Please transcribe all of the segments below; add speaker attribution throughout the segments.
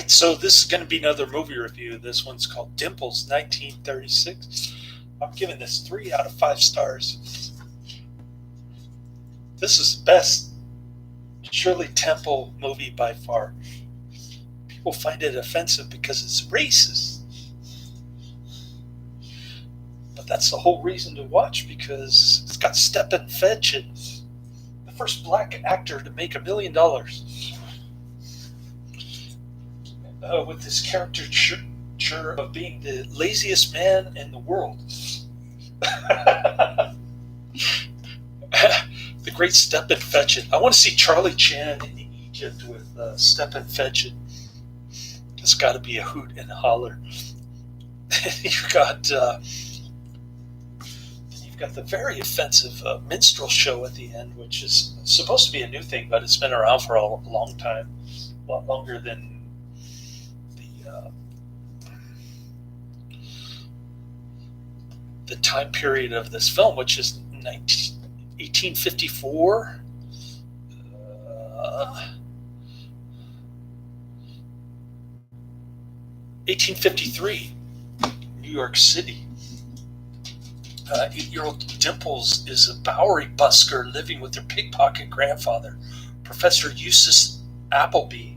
Speaker 1: So this is going to be another movie review. This one's called Dimples, 1936. I'm giving this 3 out of 5 stars. This is the best Shirley Temple movie by far. People find it offensive because it's racist, but that's the whole reason to watch because it's got Stepin Fetchit, the first black actor to make $1 million, with his caricature of being the laziest man in the world. The great Stepin Fetchit. I want to see Charlie Chan in Egypt with Stepin Fetchit. It's got to be a hoot and a holler. you've got uh, you've got the very offensive minstrel show at the end, which is supposed to be a new thing, but it's been around for a long time, a lot longer than the time period of this film, which is 1854. 1853, New York City. 8-year-old Dimples is a Bowery busker living with her pickpocket grandfather, Professor Eustace Appleby,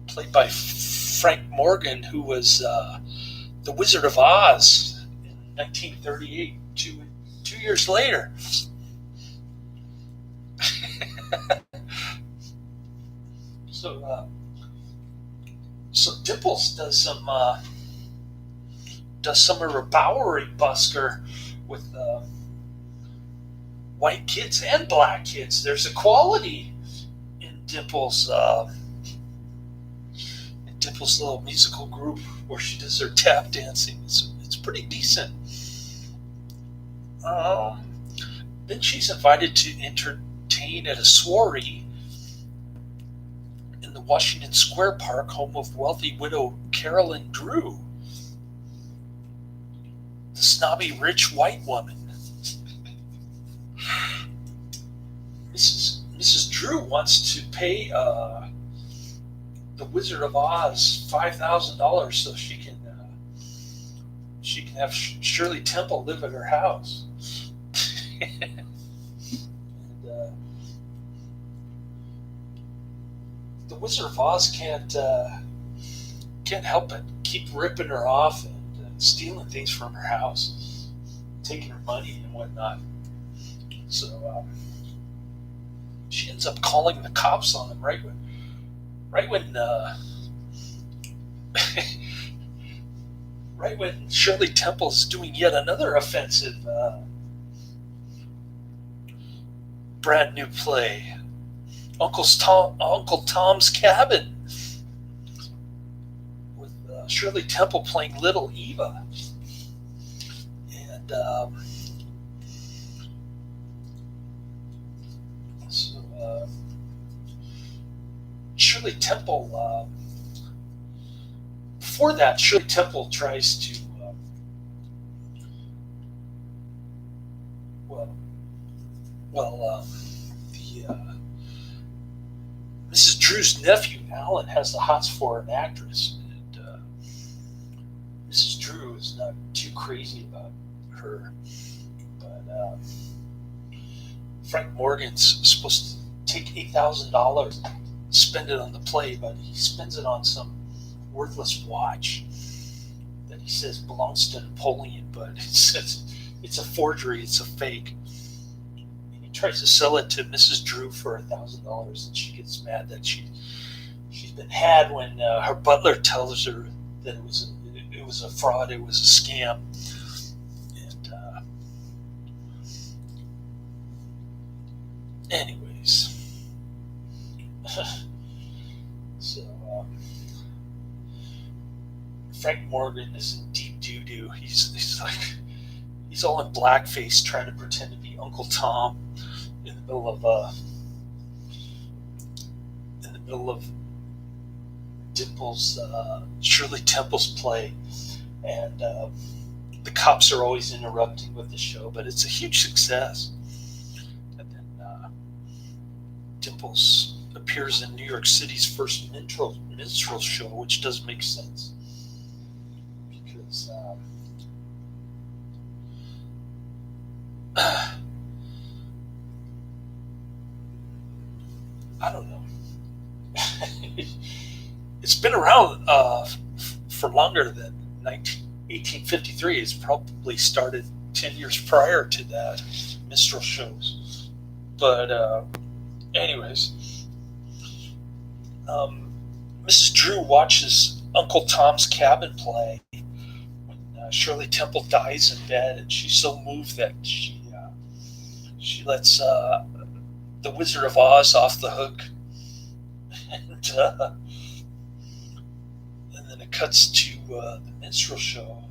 Speaker 1: played by Frank Morgan, who was the Wizard of Oz in 1938, 2 years later. So, so Dimples does some of her Bowery busker with white kids and black kids. There's equality in Dimples' little musical group where she does her tap dancing. It's pretty decent. Um, then she's invited to entertain at a soiree in the Washington Square Park, home of wealthy widow Carolyn Drew, the snobby rich white woman. Mrs. Drew wants to pay the Wizard of Oz $5,000 so she can have Shirley Temple live at her house. and, the Wizard of Oz can't help but keep ripping her off and stealing things from her house, taking her money and whatnot. So she ends up calling the cops on him right when right when Shirley Temple is doing yet another offensive brand new play, Uncle Tom's Cabin, with Shirley Temple playing Little Eva, and so Shirley Temple. Before that, Shirley Temple tries to well, the Mrs. Drew's nephew Alan has the hots for an actress, and Mrs. Drew is not too crazy about her, but Frank Morgan's supposed to take $8,000 and spend it on the play, but he spends it on some worthless watch that he says belongs to Napoleon, but it's a forgery, it's a fake. And he tries to sell it to Mrs. Drew for $1,000, and she gets mad that she's been had when her butler tells her that it was a fraud, it was a scam, and anyways, so. Frank Morgan is in deep doo doo. He's all in blackface, trying to pretend to be Uncle Tom in the middle of Dimples, Shirley Temple's play, and the cops are always interrupting with the show, but it's a huge success. And then Dimples appears appears in New York City's first minstrel show, which does make sense because I don't know. It's been around for longer than 1853. It's probably started 10 years prior to that, minstrel shows. But anyways, Mrs. Drew watches Uncle Tom's Cabin play when Shirley Temple dies in bed, and she's so moved that she lets the Wizard of Oz off the hook, and then it cuts to the minstrel show.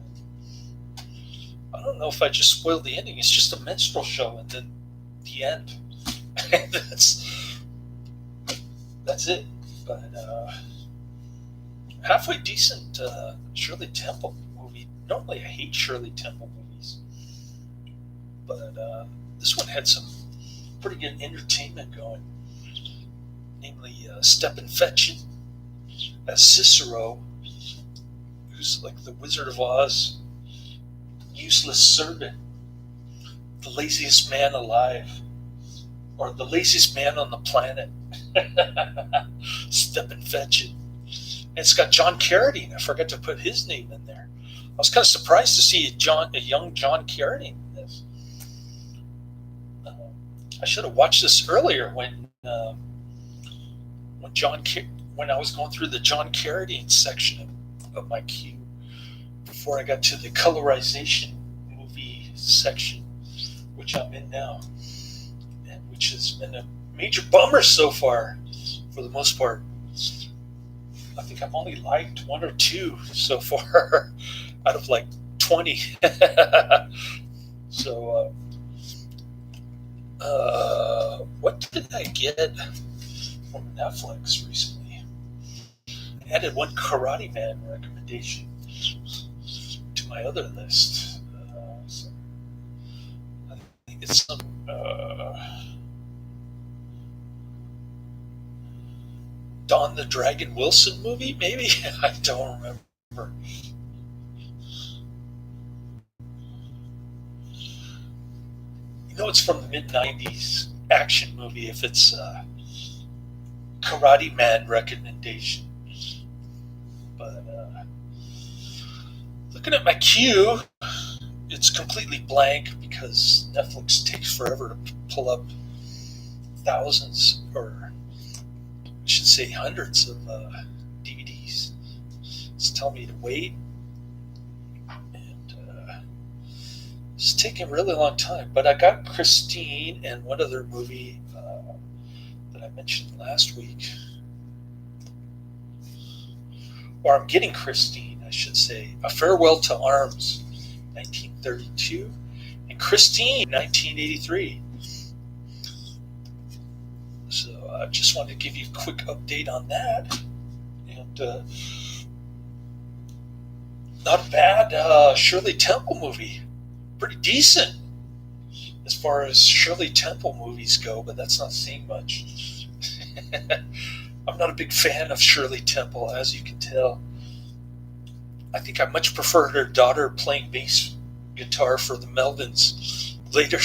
Speaker 1: I don't know if I just spoiled the ending. It's just a minstrel show, and then the end. that's it. But halfway decent Shirley Temple movie. Normally I hate Shirley Temple movies, but this one had some pretty good entertainment going. Namely, Stephen Fetchit as Cicero, who's like the Wizard of Oz, useless servant, the laziest man alive, or the laziest man on the planet. Stephen Fetchit. And it's got John Carradine. I forgot to put his name in there. I was kind of surprised to see a young John Carradine in this. I should have watched this earlier when I was going through the John Carradine section of my queue before I got to the colorization movie section, which I'm in now, and which has been a major bummer so far, for the most part. I think I've only liked one or two so far out of like 20. So, what did I get from Netflix recently? I added one Karate Man recommendation to my other list. So I think it's some Don the Dragon Wilson movie, maybe? I don't remember. You know, it's from the mid-90s action movie if it's Karate Man recommendation. But looking at my queue, it's completely blank because Netflix takes forever to pull up thousands, or I should say hundreds of DVDs. It's telling me to wait, and it's taking a really long time. But I got Christine and one other movie that I mentioned last week. Or I'm getting Christine, I should say. A Farewell to Arms, 1932, and Christine, 1983. So I just wanted to give you a quick update on that. And not a bad Shirley Temple movie. Pretty decent as far as Shirley Temple movies go, but that's not saying much. I'm not a big fan of Shirley Temple, as you can tell. I think I much prefer her daughter playing bass guitar for the Melvins later.